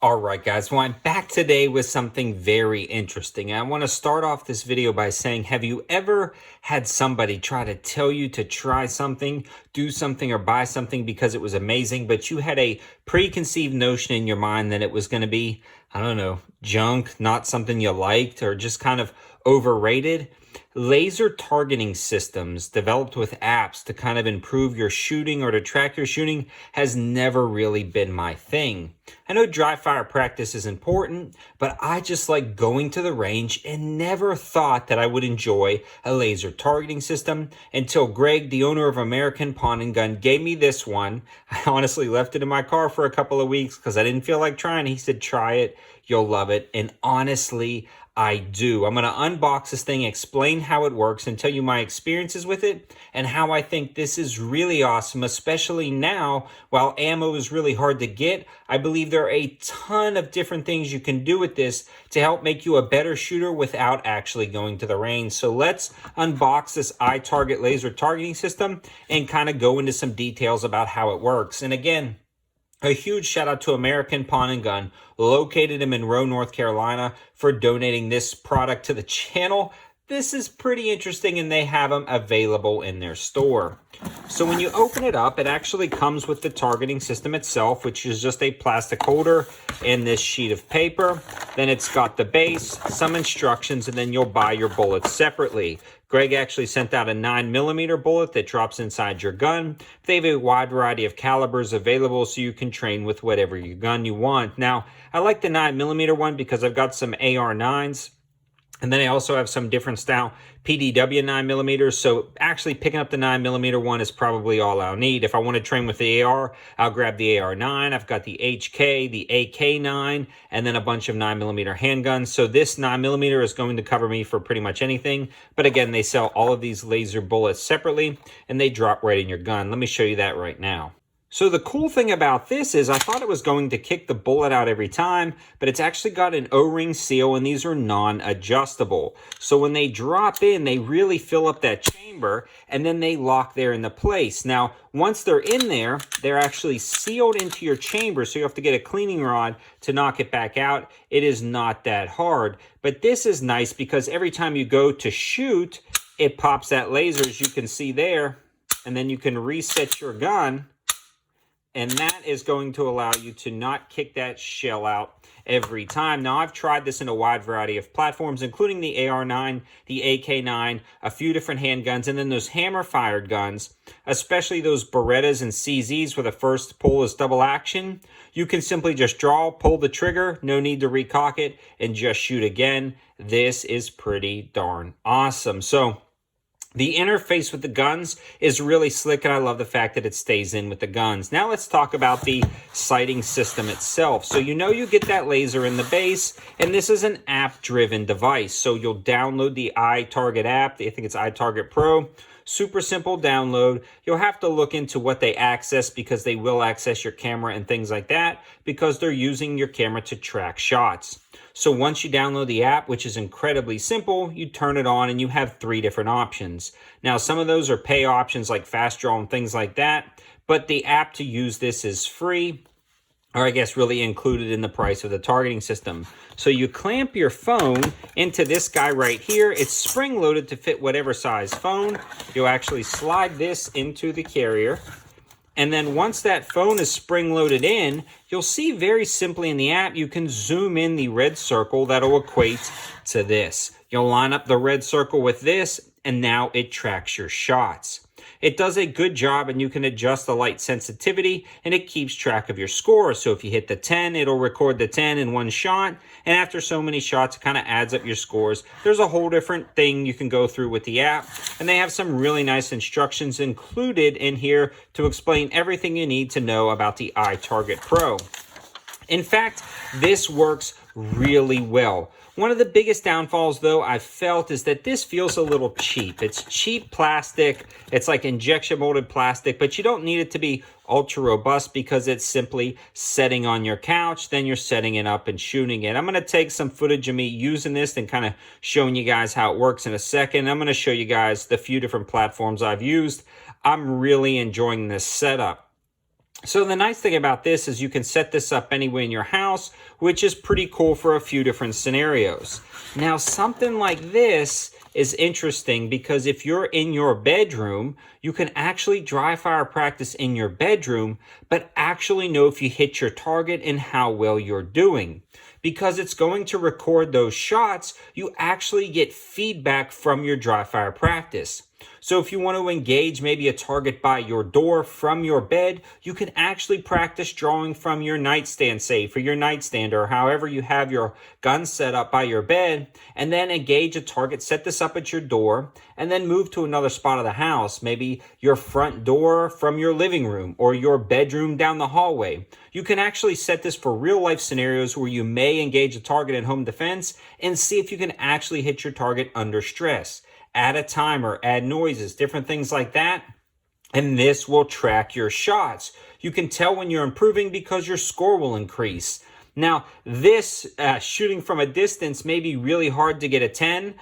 All right, guys. Well, I'm back today with something very interesting. I want to start off this video by saying, have you ever had somebody try to tell you to try something, do something, or buy something because it was amazing, but you had a preconceived notion in your mind that it was going to be, I don't know, junk, not something you liked, or just kind of overrated? Laser targeting systems developed with apps to kind of improve your shooting or to track your shooting has never really been my thing. I know dry fire practice is important, but I just like going to the range and never thought that I would enjoy a laser targeting system until Greg, the owner of American Pawn and Gun, gave me this one. I honestly left it in my car for a couple of weeks because I didn't feel like trying. He said, try it, you'll love it. And honestly, I do. I'm going to unbox this thing, explain how it works, and tell you my experiences with it and how I think this is really awesome, especially now while ammo is really hard to get. I believe there are a ton of different things you can do with this to help make you a better shooter without actually going to the range. So let's unbox this iTarget laser targeting system and kind of go into some details about how it works. And again, a huge shout out to American Pawn and Gun, located in Monroe, North Carolina, for donating this product to the channel. This is pretty interesting, and they have them available in their store. So when you open it up, it actually comes with the targeting system itself, which is just a plastic holder and this sheet of paper. Then it's got the base, some instructions, and then you'll buy your bullets separately. Greg actually sent out a 9mm bullet that drops inside your gun. They have a wide variety of calibers available so you can train with whatever your gun you want. Now, I like the 9mm one because I've got some AR-9s. And then I also have some different style PDW 9mm. So actually picking up the 9mm one is probably all I'll need. If I want to train with the AR, I'll grab the AR-9. I've got the HK, the AK-9, and then a bunch of 9mm handguns. So this 9mm is going to cover me for pretty much anything. But again, they sell all of these laser bullets separately, and they drop right in your gun. Let me show you that right now. So the cool thing about this is I thought it was going to kick the bullet out every time, but it's actually got an O-ring seal, and these are non-adjustable. So when they drop in, they really fill up that chamber, and then they lock there into place. Now, once they're in there, they're actually sealed into your chamber, so you have to get a cleaning rod to knock it back out. It is not that hard, but this is nice because every time you go to shoot, it pops that laser, as you can see there, and then you can reset your gun. And that is going to allow you to not kick that shell out every time. Now, I've tried this in a wide variety of platforms, including the AR-9, the AK-9, a few different handguns, and then those hammer-fired guns, especially those Berettas and CZs where the first pull is double action. You can simply just draw, pull the trigger, no need to recock it, and just shoot again. This is pretty darn awesome. So the interface with the guns is really slick, and I love the fact that it stays in with the guns. Now let's talk about the sighting system itself. So you get that laser in the base, and this is an app-driven device. So you'll download the iTarget app. I think it's iTarget Pro. Super simple download. You'll have to look into what they access because they will access your camera and things like that because they're using your camera to track shots. So once you download the app, which is incredibly simple, you turn it on and you have 3 different options. Now, some of those are pay options like Fast Draw and things like that, but the app to use this is free, or I guess really included in the price of the targeting system. So you clamp your phone into this guy right here. It's spring-loaded to fit whatever size phone. You'll actually slide this into the carrier. And then once that phone is spring-loaded in, you'll see very simply in the app, you can zoom in the red circle that'll equate to this. You'll line up the red circle with this, and now it tracks your shots. It does a good job, and you can adjust the light sensitivity, and it keeps track of your score. So if you hit the 10, it'll record the 10 in one shot, and after so many shots, it kind of adds up your scores. There's a whole different thing you can go through with the app, and they have some really nice instructions included in here to explain everything you need to know about the iTarget Pro. In fact, this works really well. One of the biggest downfalls, though, I've felt is that this feels a little cheap. It's cheap plastic. It's like injection molded plastic, but you don't need it to be ultra robust because it's simply setting on your couch. Then you're setting it up and shooting it. I'm going to take some footage of me using this and kind of showing you guys how it works in a second. I'm going to show you guys the few different platforms I've used. I'm really enjoying this setup. So the nice thing about this is you can set this up anywhere in your house, which is pretty cool for a few different scenarios. Now, something like this is interesting because if you're in your bedroom, you can actually dry fire practice in your bedroom, but actually know if you hit your target and how well you're doing. Because it's going to record those shots, you actually get feedback from your dry fire practice. So if you want to engage maybe a target by your door from your bed, you can actually practice drawing from your nightstand, say for your nightstand or however you have your gun set up by your bed, and then engage a target, set this up at your door, and then move to another spot of the house, maybe your front door from your living room or your bedroom down the hallway. You can actually set this for real life scenarios where you may engage a target in home defense and see if you can actually hit your target under stress. Add a timer, add noises, different things like that. And this will track your shots. You can tell when you're improving because your score will increase. Now, this shooting from a distance may be really hard to get a 10.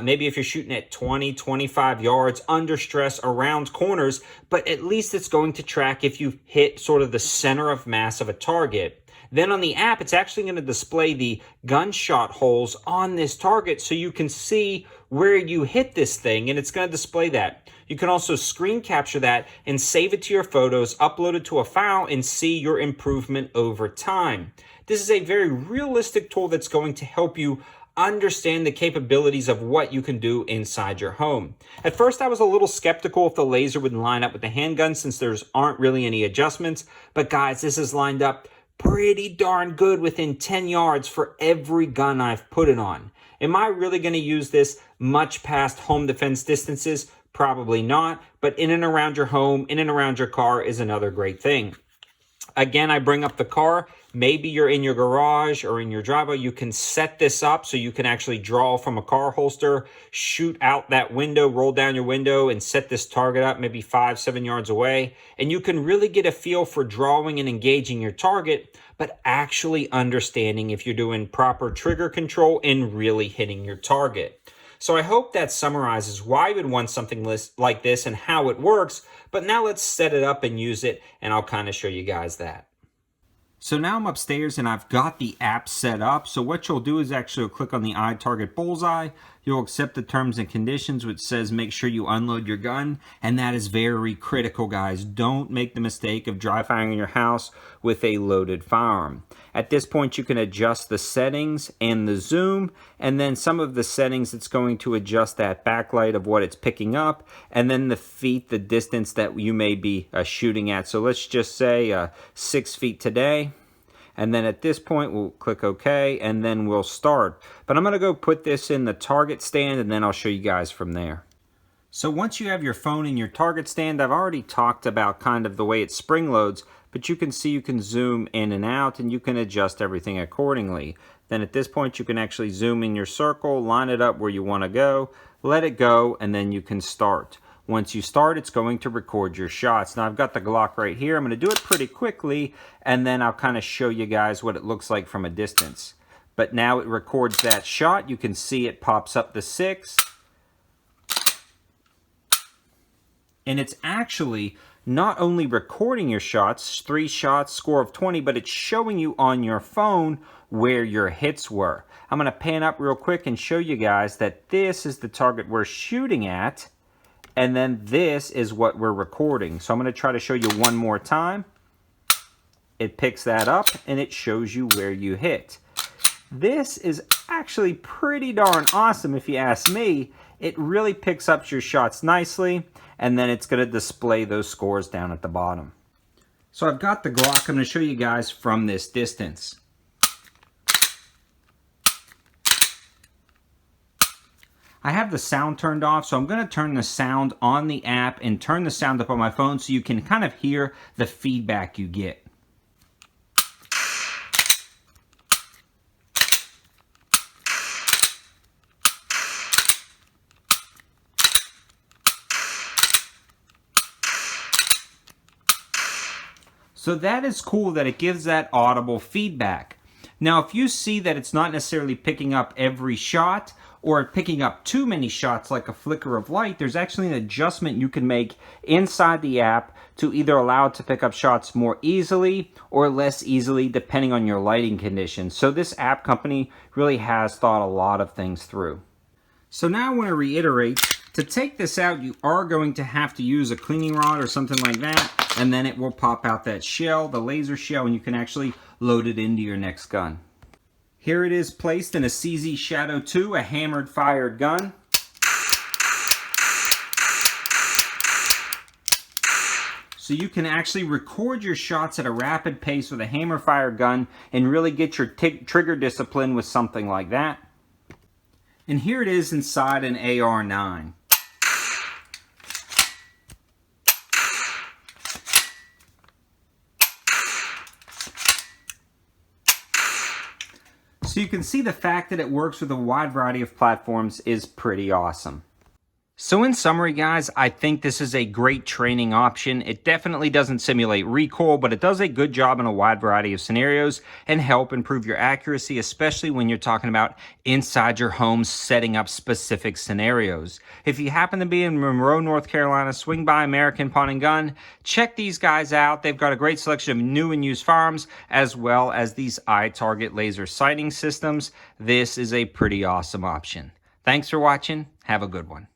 Maybe if you're shooting at 20, 25 yards under stress around corners, but at least it's going to track if you hit sort of the center of mass of a target. Then on the app, it's actually going to display the gunshot holes on this target so you can see where you hit this thing, and it's going to display that. You can also screen capture that and save it to your photos, upload it to a file, and see your improvement over time. This is a very realistic tool that's going to help you understand the capabilities of what you can do inside your home. At first, I was a little skeptical if the laser would line up with the handgun since there aren't really any adjustments, but guys, this is lined up pretty darn good within 10 yards for every gun I've put it on. Am I really going to use this much past home defense distances? Probably not, but in and around your home, in and around your car is another great thing. Again, I bring up the car. Maybe you're in your garage or in your driveway. You can set this up so you can actually draw from a car holster, shoot out that window, roll down your window, and set this target up maybe 5-7 yards away. And you can really get a feel for drawing and engaging your target, but actually understanding if you're doing proper trigger control and really hitting your target. So I hope that summarizes why you would want something like this and how it works. But now let's set it up and use it, and I'll kind of show you guys that. So now I'm upstairs and I've got the app set up. So what you'll do is actually click on the iTarget bullseye. You'll accept the terms and conditions, which says make sure you unload your gun. And that is very critical, guys. Don't make the mistake of dry firing in your house with a loaded firearm. At this point, you can adjust the settings and the zoom. And then some of the settings, it's going to adjust that backlight of what it's picking up. And then the feet, the distance that you may be shooting at. So let's just say 6 feet today. And then at this point, we'll click OK, and then we'll start. But I'm going to go put this in the target stand, and then I'll show you guys from there. So once you have your phone in your target stand, I've already talked about kind of the way it spring loads, but you can see you can zoom in and out, and you can adjust everything accordingly. Then at this point, you can actually zoom in your circle, line it up where you want to go, let it go, and then you can start. Once you start, it's going to record your shots. Now, I've got the Glock right here. I'm going to do it pretty quickly, and then I'll kind of show you guys what it looks like from a distance. But now it records that shot. You can see it pops up the 6. And it's actually not only recording your shots, 3 shots, score of 20, but it's showing you on your phone where your hits were. I'm going to pan up real quick and show you guys that this is the target we're shooting at. And then this is what we're recording. So I'm going to try to show you one more time. It picks that up and it shows you where you hit. This is actually pretty darn awesome if you ask me. It really picks up your shots nicely, and then it's going to display those scores down at the bottom. So I've got the Glock. I'm going to show you guys from this distance. I have the sound turned off, so I'm going to turn the sound on the app and turn the sound up on my phone so you can kind of hear the feedback you get. So that is cool that it gives that audible feedback. Now, if you see that it's not necessarily picking up every shot, or picking up too many shots like a flicker of light, there's actually an adjustment you can make inside the app to either allow it to pick up shots more easily or less easily depending on your lighting conditions. So this app company really has thought a lot of things through. So now I want to reiterate, to take this out, you are going to have to use a cleaning rod or something like that, and then it will pop out that shell, the laser shell, and you can actually load it into your next gun. Here it is placed in a CZ Shadow 2, a hammered fired gun. So you can actually record your shots at a rapid pace with a hammer fired gun and really get your trigger discipline with something like that. And here it is inside an AR-9. So you can see the fact that it works with a wide variety of platforms is pretty awesome. So in summary, guys, I think this is a great training option. It definitely doesn't simulate recoil, but it does a good job in a wide variety of scenarios and help improve your accuracy, especially when you're talking about inside your home setting up specific scenarios. If you happen to be in Monroe, North Carolina, swing by American Pawn and Gun, check these guys out. They've got a great selection of new and used firearms, as well as these iTarget laser sighting systems. This is a pretty awesome option. Thanks for watching. Have a good one.